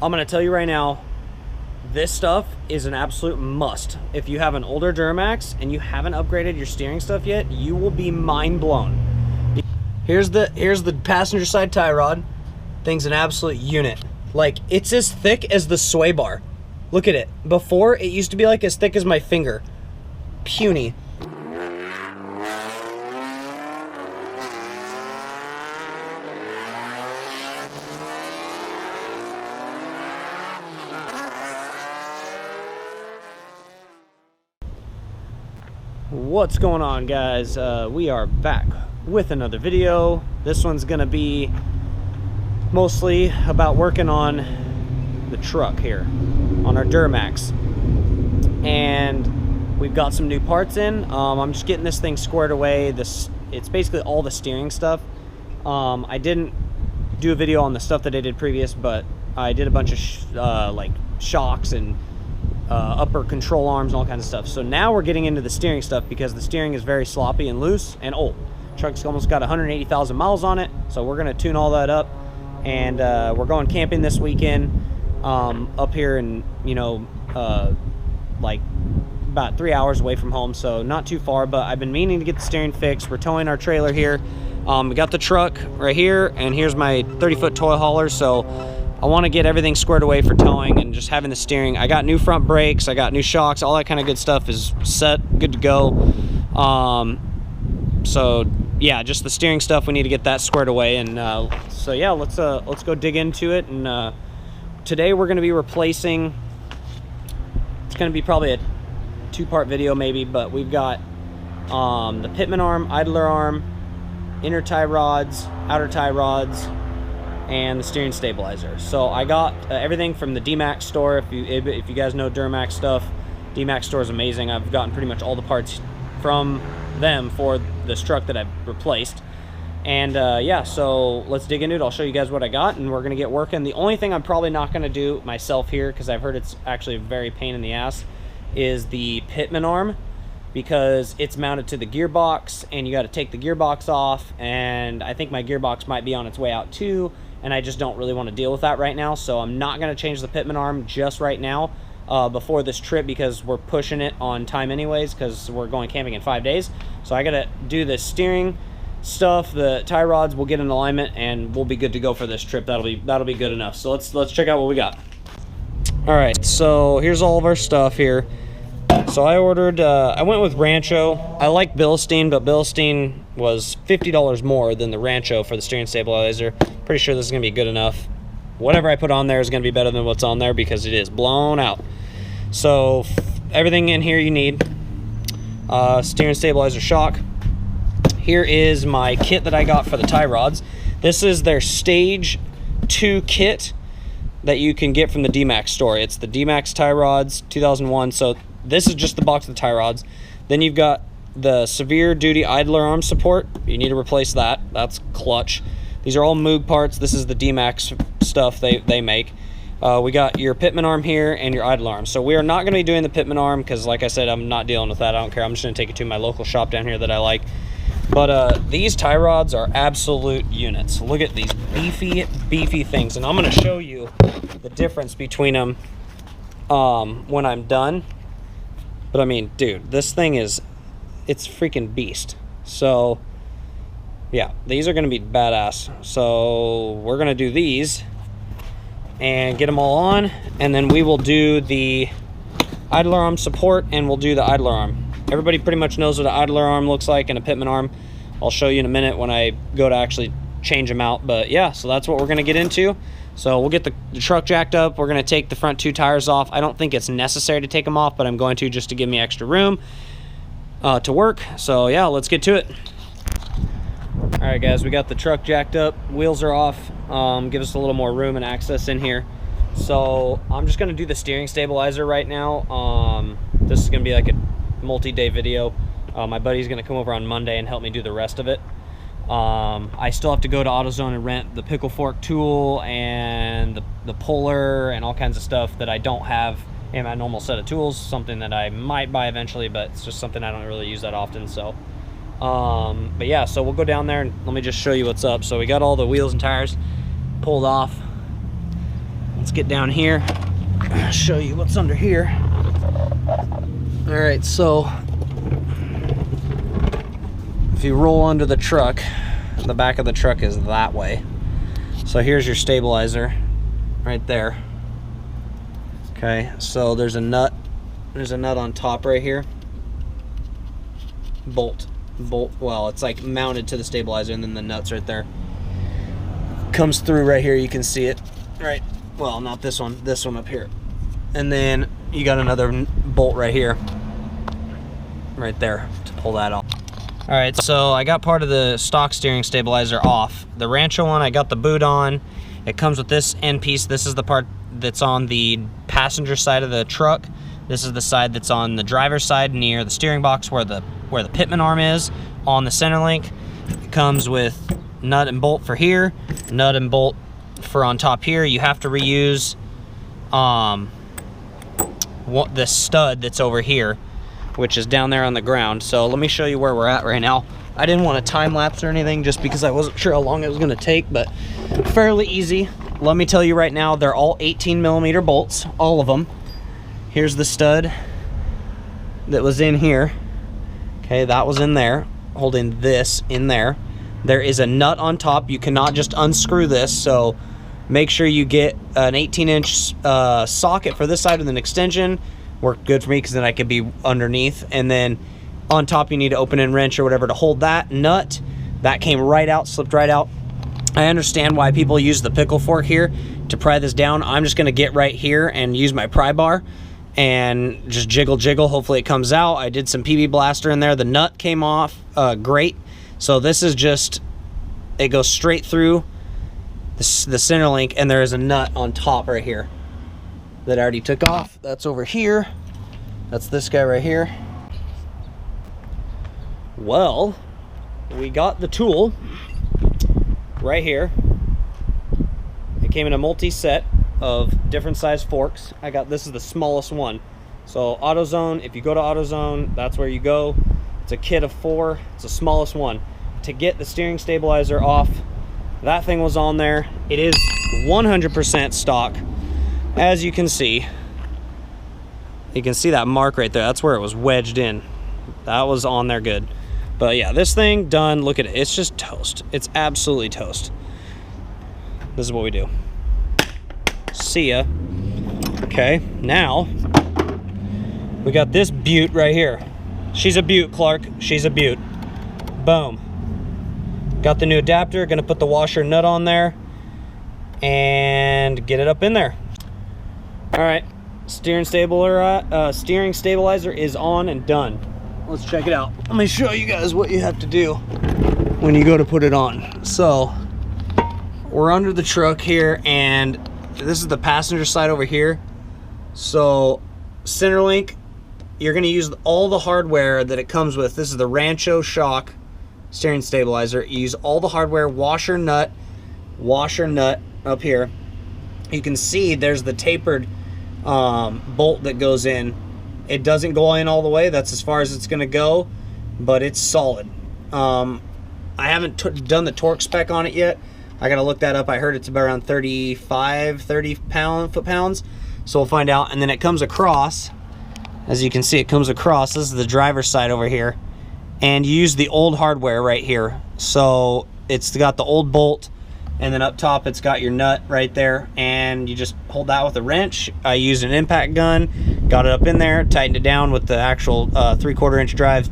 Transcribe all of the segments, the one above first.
I'm gonna tell you right now, this stuff is an absolute must. If you have an older Duramax and you haven't upgraded your steering stuff yet, you will be mind blown. Here's the passenger side tie rod. Thing's an absolute unit. Like, it's as thick as the sway bar. Look at it. Before, it used to be like as thick as my finger. Puny. What's going on, guys? We are back with another video. This one's gonna be mostly about working on the truck here on our Duramax, and we've got some new parts in. I'm just getting this thing squared away. It's basically all the steering stuff. I didn't do a video on the stuff that I did previous, but I did a bunch of like shocks and upper control arms and all kinds of stuff. So now we're getting into the steering stuff because the steering is very sloppy and loose and old. Truck's almost got 180,000 miles on it, so we're gonna tune all that up. And we're going camping this weekend up here in, like about 3 hours away from home, so not too far, but I've been meaning to get the steering fixed. We're towing our trailer here. We got the truck right here, and here's my 30-foot toy hauler, so I want to get everything squared away for towing and just having the steering. I got new front brakes, I got new shocks, all that kind of good stuff is set, good to go. So yeah, just the steering stuff, we need to get that squared away. And so yeah, let's go dig into it. And today we're going to be replacing, it's going to be probably a two-part video maybe, but we've got the pitman arm, idler arm, inner tie rods, outer tie rods, and the steering stabilizer. So I got everything from the Duramax store. If you guys know Duramax stuff, Duramax store is amazing. I've gotten pretty much all the parts from them for this truck that I've replaced. And yeah, so let's dig into it. I'll show you guys what I got, and we're gonna get working. The only thing I'm probably not gonna do myself here, because I've heard it's actually a very pain in the ass, is the pitman arm, because it's mounted to the gearbox and you got to take the gearbox off, and I think my gearbox might be on its way out too, and I just don't really want to deal with that right now. So I'm not going to change the pitman arm just right now before this trip, because we're pushing it on time anyways, because we're going camping in 5 days. So I got to do the steering stuff, the tie rods will get in alignment, and we'll be good to go for this trip. That'll be good enough. So let's check out what we got. All right, so here's all of our stuff here. So I ordered, I went with Rancho. I like Bilstein, but Bilstein was $50 more than the Rancho for the steering stabilizer. Pretty sure this is gonna be good enough. Whatever I put on there is gonna be better than what's on there, because it is blown out. So everything in here you need. Steering stabilizer shock. Here is my kit that I got for the tie rods. This is their Stage 2 kit that you can get from the Duramax store. It's the Duramax tie rods 2001. So this is just the box of the tie rods. Then you've got the severe duty idler arm support. You need to replace that. That's clutch. These are all Moog parts. This is the Duramax stuff they make. We got your pitman arm here and your idler arm. So we are not going to be doing the pitman arm because, like I said, I'm not dealing with that. I don't care. I'm just going to take it to my local shop down here that I like. But these tie rods are absolute units. Look at these beefy things. And I'm going to show you the difference between them when I'm done. But I mean, dude, this thing it's freaking beast. So yeah, these are going to be badass. So we're going to do these and get them all on, and then we will do the idler arm support, and we'll do the idler arm. Everybody pretty much knows what an idler arm looks like and a pitman arm. I'll show you in a minute when I go to actually change them out. But yeah, so that's what we're going to get into. So we'll get the truck jacked up. We're going to take the front 2 tires off. I don't think it's necessary to take them off, but I'm going to, just to give me extra room to work. So yeah, let's get to it. All right, guys, we got the truck jacked up. Wheels are off. Give us a little more room and access in here. So I'm just going to do the steering stabilizer right now. This is going to be like a multi-day video. My buddy's going to come over on Monday and help me do the rest of it. I still have to go to AutoZone and rent the pickle fork tool and the puller and all kinds of stuff that I don't have in my normal set of tools. Something that I might buy eventually, but it's just something I don't really use that often. So but yeah, so we'll go down there and let me just show you what's up. So we got all the wheels and tires pulled off. let's get down here. I'll show you what's under here. All right, so if you roll under the truck, the back of the truck is that way. So here's your stabilizer right there. Okay, so there's a nut on top right here. Bolt, well, it's like mounted to the stabilizer, and then the nut's right there. Comes through right here, you can see it. Right, well, not this one up here. And then you got another bolt right here, right there, to pull that off. All right, so I got part of the stock steering stabilizer off. The Rancho one, I got the boot on. It comes with this end piece. This is the part that's on the passenger side of the truck. This is the side that's on the driver's side near the steering box where the pitman arm is on the center link. It comes with nut and bolt for here, nut and bolt for on top here. You have to reuse the stud that's over here, which is down there on the ground. So let me show you where we're at right now. I didn't want to time lapse or anything just because I wasn't sure how long it was going to take, but fairly easy. Let me tell you right now, they're all 18mm bolts, all of them. Here's the stud that was in here. Okay, that was in there, holding this in there. There is a nut on top. You cannot just unscrew this, so make sure you get an 18-inch socket for this side with an extension. Worked good for me because then I could be underneath. And then on top you need to open and wrench or whatever to hold that nut. That came right out, slipped right out. I understand why people use the pickle fork here to pry this down. I'm just gonna get right here and use my pry bar and just jiggle. Hopefully it comes out. I did some PB blaster in there. The nut came off great. So this is just, it goes straight through the center link, and there is a nut on top right here that I already took off. That's over here. That's this guy right here. Well, we got the tool right here. It came in a multi-set of different size forks. This is the smallest one. So AutoZone, if you go to AutoZone, that's where you go. It's a kit of 4. It's the smallest one. To get the steering stabilizer off, that thing was on there. It is 100% stock. As you can see that mark right there. That's where it was wedged in. That was on there good. But yeah, this thing done. Look at it. It's just toast. It's absolutely toast. This is what we do. See ya. Okay, now we got this beaut right here. She's a beaut, Clark. She's a beaut. Boom. Got the new adapter. Gonna put the washer nut on there and get it up in there. All right, steering stabilizer is on and done. Let's check it out. Let me show you guys what you have to do when you go to put it on. So we're under the truck here, and this is the passenger side over here. So center link, you're going to use all the hardware that it comes with. This is the Rancho shock steering stabilizer. You use all the hardware, washer nut up here. You can see there's the tapered bolt that goes in. It doesn't go in all the way. That's as far as it's going to go, but it's solid. I haven't done the torque spec on it yet. I got to look that up. I heard it's about around 30 foot-pounds. So we'll find out. And then it comes across. As you can see, it comes across. This is the driver's side over here. And you use the old hardware right here. So it's got the old bolt, and then up top it's got your nut right there, and you just hold that with a wrench. I used an impact gun, got it up in there, tightened it down with the actual 3/4 inch drive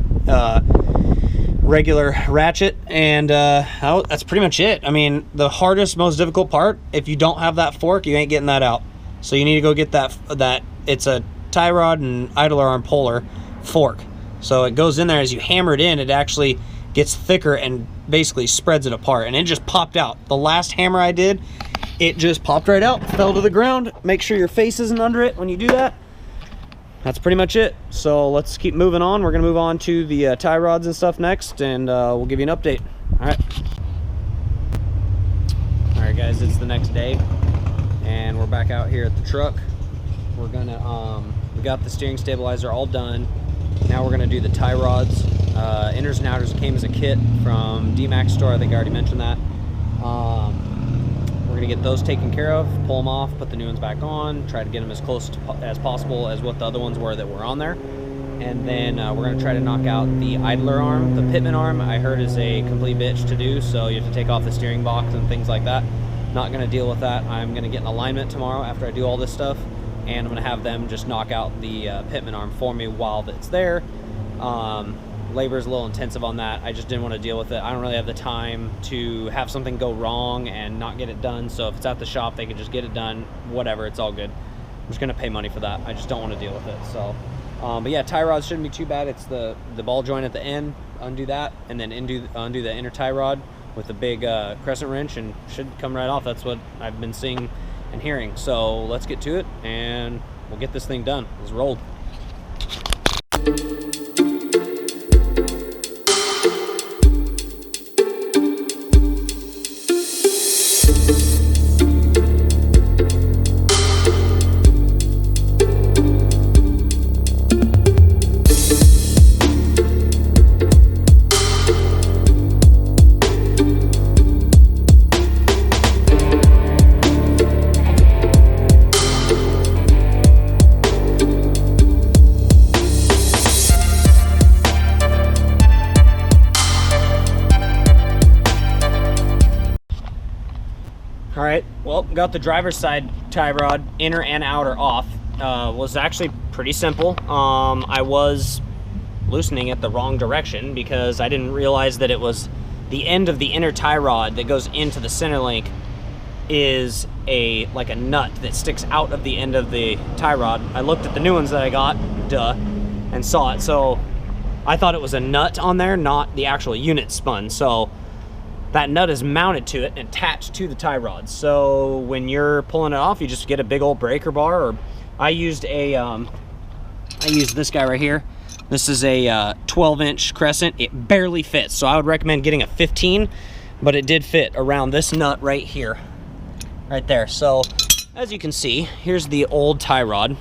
regular ratchet, and that's pretty much it. I mean, the hardest, most difficult part, if you don't have that fork, you ain't getting that out. So you need to go get that it's a tie rod and idler arm puller fork. So it goes in there. As you hammer it in, it actually gets thicker and basically spreads it apart, and it just popped out. The last hammer I did, it just popped right out, fell to the ground. Make sure your face isn't under it when you do that. That's pretty much it. So let's keep moving on. We're gonna move on to the tie rods and stuff next, and we'll give you an update. All right guys, it's the next day, and we're back out here at the truck. We're gonna we got the steering stabilizer all done. Now we're gonna do the tie rods. Inners and outers came as a kit from Duramax store. I think I already mentioned that. we're gonna get those taken care of, pull them off, put the new ones back on, try to get them as close to, as possible as what the other ones were that were on there. And then we're gonna try to knock out the idler arm. The pitman arm, I heard, is a complete bitch to do, so you have to take off the steering box and things like that. Not gonna deal with that. I'm gonna get an alignment tomorrow after I do all this stuff, and I'm gonna have them just knock out the pitman arm for me while it's there. Labor is a little intensive on that. I just didn't want to deal with it. I don't really have the time to have something go wrong and not get it done. So if it's at the shop, they can just get it done. Whatever, it's all good. I'm just gonna pay money for that. I just don't want to deal with it. So, but yeah, tie rods shouldn't be too bad. It's the ball joint at the end. Undo that, and then undo the inner tie rod with the big crescent wrench, and should come right off. That's what I've been seeing and hearing. So let's get to it, and we'll get this thing done. Let's roll. All right, well, got the driver's side tie rod, inner and outer, off. Was actually pretty simple. I was loosening it the wrong direction because I didn't realize that it was the end of the inner tie rod that goes into the center link is like a nut that sticks out of the end of the tie rod. I looked at the new ones that I got, and saw it. So I thought it was a nut on there, not the actual unit spun. So that nut is mounted to it and attached to the tie rod. So when you're pulling it off, you just get a big old breaker bar. Or I used this guy right here. This is a 12-inch crescent. It barely fits, so I would recommend getting a 15, but it did fit around this nut right here, right there. So as you can see, here's the old tie rod.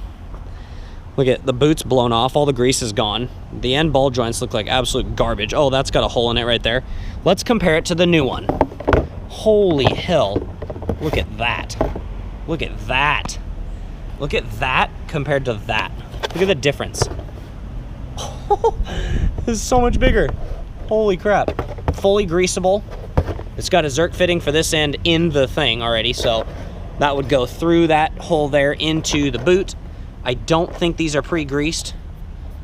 Look at the boot's blown off, all the grease is gone. The end ball joints look like absolute garbage. Oh, that's got a hole in it right there. Let's compare it to the new one. Holy hell, look at that. Look at that. Look at that compared to that. Look at the difference. This is so much bigger. Holy crap. Fully greasable. It's got a Zerk fitting for this end in the thing already, so that would go through that hole there into the boot. I don't think these are pre-greased.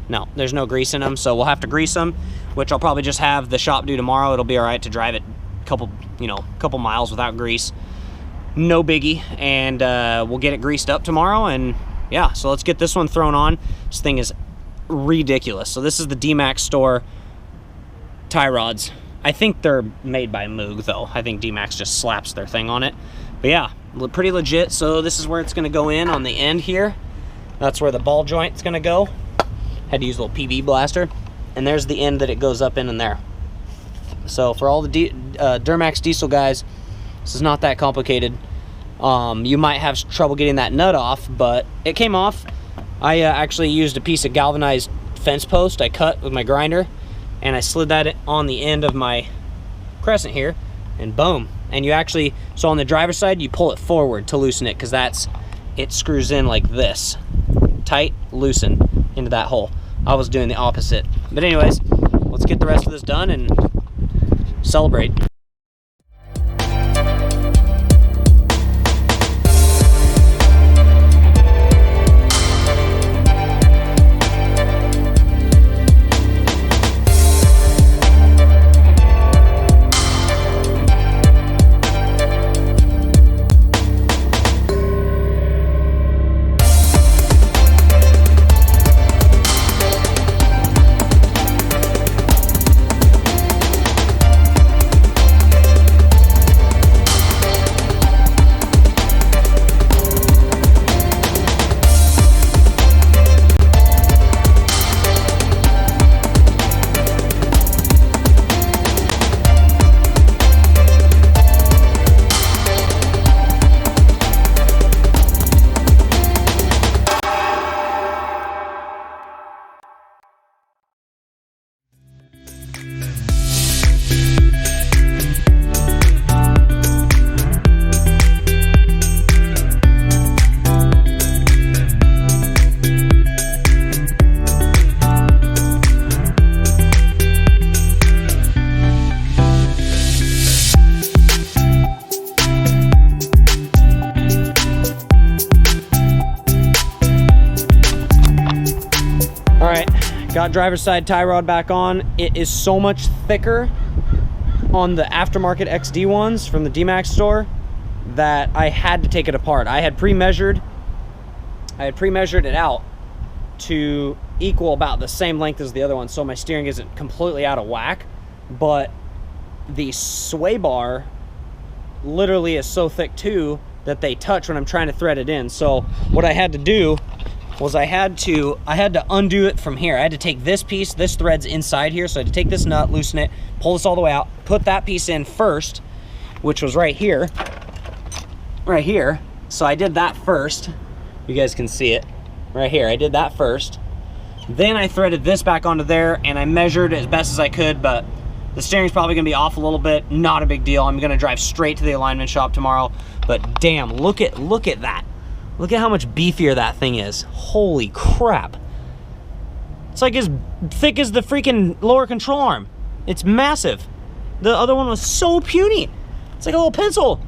No, there's no grease in them, so we'll have to grease them, which I'll probably just have the shop do tomorrow. It'll be all right to drive it a couple miles without grease. No biggie, and we'll get it greased up tomorrow, and yeah, so let's get this one thrown on. This thing is ridiculous. So this is the Duramax store tie rods. I think they're made by Moog, though. I think Duramax just slaps their thing on it. But yeah, pretty legit. So this is where it's gonna go in on the end here. That's where the ball joint's gonna go. Had to use a little PV blaster. And there's the end that it goes up in there. So for all the Duramax diesel guys, this is not that complicated. You might have trouble getting that nut off, but it came off. I actually used a piece of galvanized fence post I cut with my grinder, and I slid that on the end of my crescent here, and boom. And you actually, so on the driver's side, you pull it forward to loosen it, because it screws in like this. Tight, loosen into that hole. I was doing the opposite. But anyways, let's get the rest of this done and celebrate. Got driver's side tie rod back on. It is so much thicker on the aftermarket XD ones from the Duramax store that I had to take it apart. I had pre-measured it out to equal about the same length as the other one, so my steering isn't completely out of whack. But the sway bar literally is so thick too that they touch when I'm trying to thread it in. So what I had to do was I had to undo it from here. I had to take this piece, this thread's inside here, so I had to take this nut, loosen it, pull this all the way out, put that piece in first, which was right here. So I did that first. You guys can see it right here. I did that first. Then I threaded this back onto there, and I measured as best as I could, but the steering's probably gonna be off a little bit. Not a big deal. I'm gonna drive straight to the alignment shop tomorrow. But damn, look at that. Look at how much beefier that thing is. Holy crap. It's like as thick as the freaking lower control arm. It's massive. The other one was so puny. It's like a little pencil.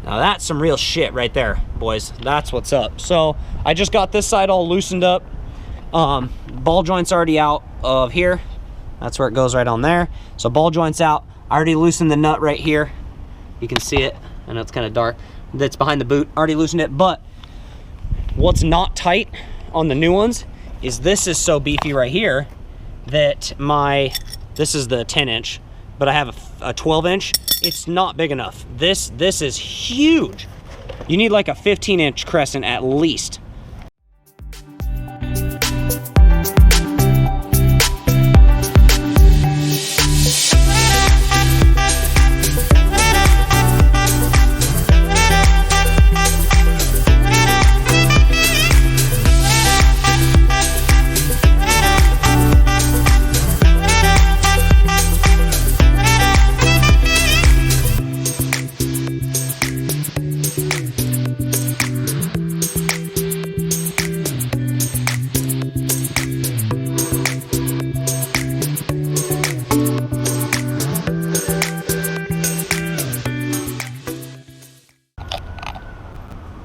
Now that's some real shit right there, boys. That's what's up. So I just got this side all loosened up. Ball joint's already out of here. That's where it goes, right on there. So ball joint's out. I already loosened the nut right here. You can see it. I know it's kind of dark. That's behind the boot. Already loosened it. But what's not tight on the new ones is this is so beefy right here that this is the 10-inch, but I have a 12-inch. It's not big enough. This is huge. You need like a 15-inch crescent at least.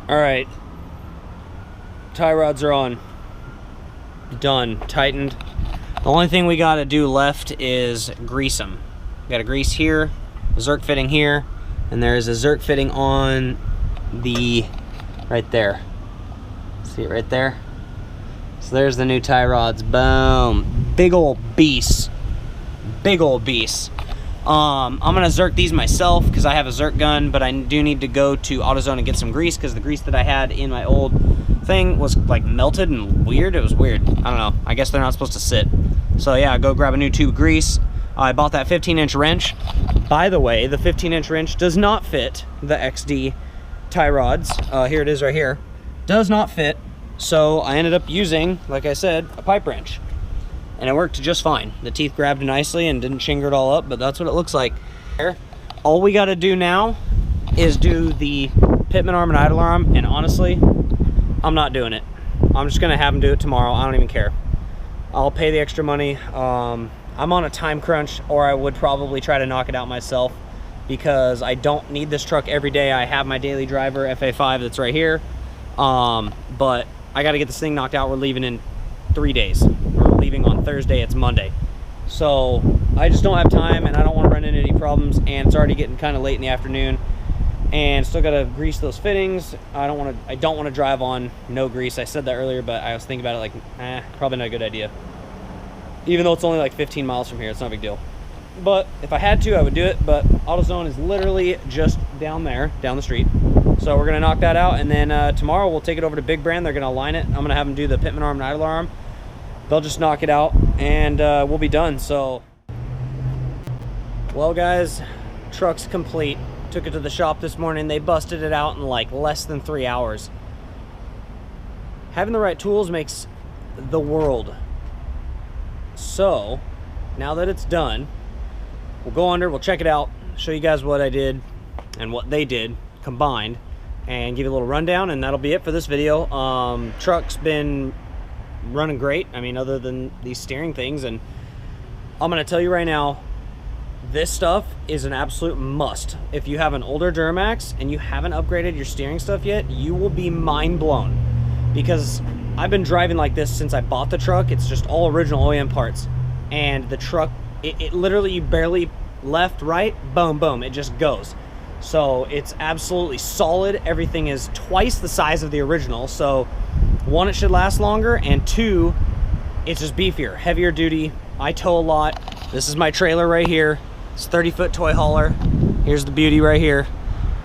All right, tie rods are on, done, tightened. The only thing we gotta do left is grease them. We gotta grease here, a Zerk fitting here, and there's a Zerk fitting on the, right there. See it right there? So there's the new tie rods, boom. Big old beast, big old beast. I'm gonna Zerk these myself because I have a Zerk gun, but I do need to go to AutoZone and get some grease because the grease that I had in my old thing was like melted and weird. It was weird. I don't know. I guess they're not supposed to sit. So yeah, go grab a new tube of grease. I bought that 15-inch wrench. By the way, the 15-inch wrench does not fit the XD tie rods. Here it is right here. Does not fit. So I ended up using, like I said, a pipe wrench. And it worked just fine. The teeth grabbed nicely and didn't chinger it all up, but that's what it looks like. All we gotta do now is do the pitman arm and idle arm, and honestly, I'm not doing it. I'm just gonna have them do it tomorrow. I don't even care. I'll pay the extra money. I'm on a time crunch, or I would probably try to knock it out myself because I don't need this truck every day. I have my daily driver, FA5, that's right here. But I gotta get this thing knocked out. We're leaving in 3 days. Leaving on Thursday. It's Monday, so I just don't have time, and I don't want to run into any problems, and it's already getting kind of late in the afternoon, and still got to grease those fittings. I don't want to drive on no grease. I said that earlier, but I was thinking about it like, probably not a good idea, even though it's only like 15 miles from here. It's not a big deal, but if I had to, I would do it. But AutoZone is literally just down there, down the street, so we're gonna knock that out, and then tomorrow we'll take it over to Big Brand. They're gonna align it. I'm gonna have them do the pitman arm and idle arm. They'll just knock it out, and we'll be done. So, well guys, truck's complete. Took it to the shop this morning. They busted it out in like less than 3 hours. Having the right tools makes the world. So, now that it's done, we'll go under, we'll check it out, show you guys what I did and what they did combined, and give you a little rundown, and that'll be it for this video. Truck's been running great. I mean, other than these steering things, and I'm gonna tell you right now, this stuff is an absolute must. If you have an older Duramax and you haven't upgraded your steering stuff yet, you will be mind blown, because I've been driving like this since I bought the truck. It's just all original OEM parts. And the truck, it literally, you barely left, right, boom, boom, it just goes. So it's absolutely solid. Everything is twice the size of the original. So one, it should last longer, and two, it's just beefier, heavier duty. I tow a lot. This is my trailer right here. It's 30-foot toy hauler. Here's the beauty right here.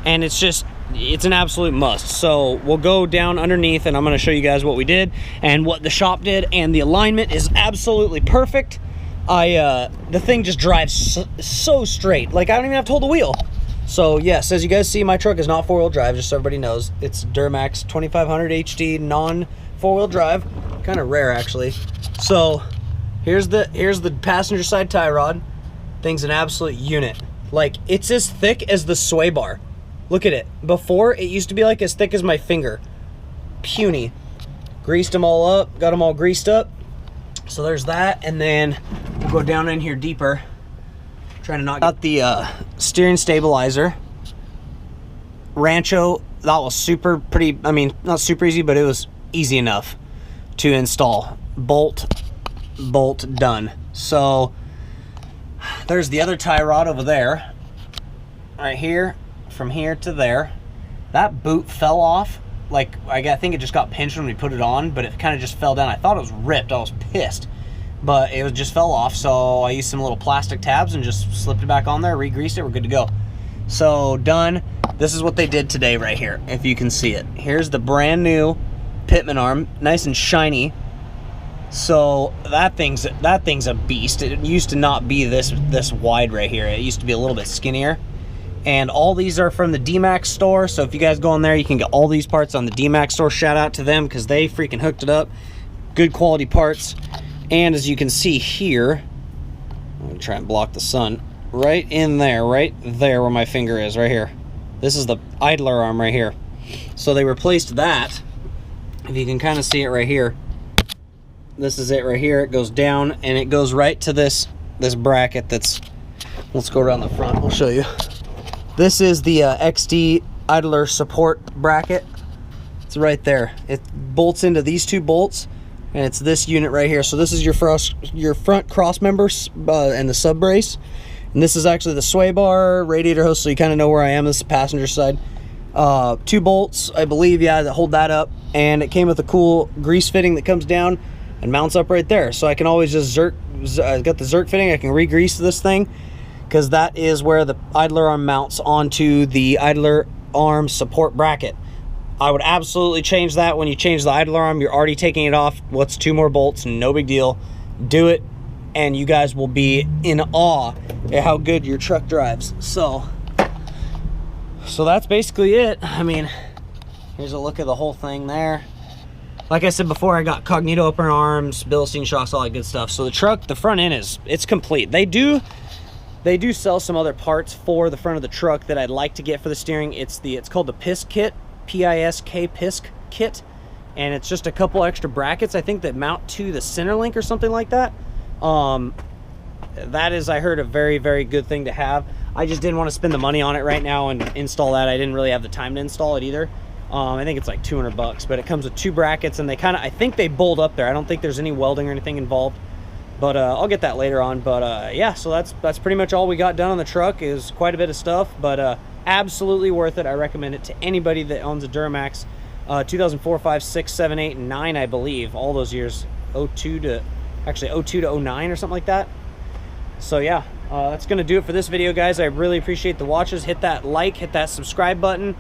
And it's just, it's an absolute must. So we'll go down underneath and I'm gonna show you guys what we did and what the shop did, and the alignment is absolutely perfect. The thing just drives so straight. Like, I don't even have to hold the wheel. So yes, as you guys see, my truck is not four-wheel drive, just so everybody knows. It's Duramax 2500 HD, non-four-wheel drive. Kind of rare, actually. So here's the passenger side tie rod. Thing's an absolute unit. Like, it's as thick as the sway bar. Look at it. Before, it used to be like as thick as my finger. Puny. Greased them all up, got them all greased up. So there's that, and then we'll go down in here deeper. Trying to knock out the steering stabilizer. Rancho, that was pretty, I mean, not super easy, but it was easy enough to install. Bolt, done. So there's the other tie rod over there, right here, from here to there. That boot fell off. Like, I think it just got pinched when we put it on, but it kind of just fell down. I thought it was ripped. I was pissed, but it just fell off. So I used some little plastic tabs and just slipped it back on there, re-greased it. We're good to go. So done. This is what they did today right here, if you can see it. Here's the brand new pitman arm, nice and shiny. So that thing's a beast. It used to not be this wide right here. It used to be a little bit skinnier. And all these are from the Duramax store. So if you guys go in there, you can get all these parts on the Duramax store. Shout out to them because they freaking hooked it up. Good quality parts. And as you can see here, I'm gonna try and block the sun. Right in there, right there where my finger is, right here. This is the idler arm right here. So they replaced that. If you can kind of see it right here. This is it right here. It goes down and it goes right to this bracket that's, let's go around the front, I'll show you. This is the XD idler support bracket. It's right there. It bolts into these two bolts, and it's this unit right here. So this is your front cross members and the sub brace. And this is actually the sway bar, radiator hose, so you kind of know where I am. This is the passenger side. 2 bolts, I believe, yeah, that hold that up. And it came with a cool grease fitting that comes down and mounts up right there. So I can always just got the Zerk fitting. I can re-grease this thing, because that is where the idler arm mounts onto the idler arm support bracket. I would absolutely change that. When you change the idler arm, you're already taking it off. What's 2 more bolts? No big deal. Do it, and you guys will be in awe at how good your truck drives. So that's basically it. I mean, here's a look at the whole thing there. Like I said before, I got Cognito upper arms, Bilstein shocks, all that good stuff. So the truck, the front end it's complete. They do sell some other parts for the front of the truck that I'd like to get for the steering. It's called the PISK kit, P-I-S-K PISK kit, and it's just a couple extra brackets, I think, that mount to the center link or something like that. That is, I heard, a very, very good thing to have. I just didn't want to spend the money on it right now and install that. I didn't really have the time to install it either. I think it's like $200, but it comes with 2 brackets, and I think they bolt up there. I don't think there's any welding or anything involved. But I'll get that later on. But yeah, so that's pretty much all we got done on the truck. Is quite a bit of stuff, but absolutely worth it. I recommend it to anybody that owns a Duramax. 2004, 5, 6, 7, 8, and 9, I believe. All those years, 02 to 09 or something like that. So yeah, that's gonna do it for this video, guys. I really appreciate the watches. Hit that like, hit that subscribe button.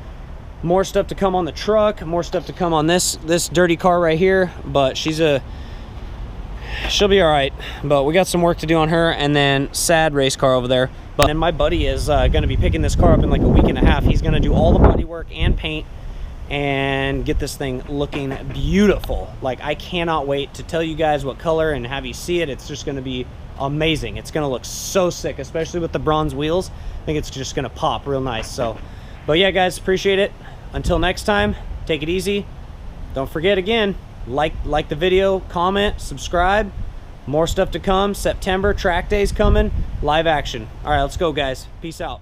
More stuff to come on the truck. More stuff to come on this dirty car right here. But she'll be all right, but we got some work to do on her. And then sad race car over there. But then my buddy is going to be picking this car up in like a week and a half. He's going to do all the body work and paint and get this thing looking beautiful. Like, I cannot wait to tell you guys what color and have you see it. It's just going to be amazing. It's going to look so sick, especially with the bronze wheels. I think it's just going to pop real nice. So, but yeah, guys, appreciate it. Until next time, take it easy. Don't forget, again, like the video, comment, subscribe. More stuff to come. September track days coming, live action. All right, let's go, guys. Peace out.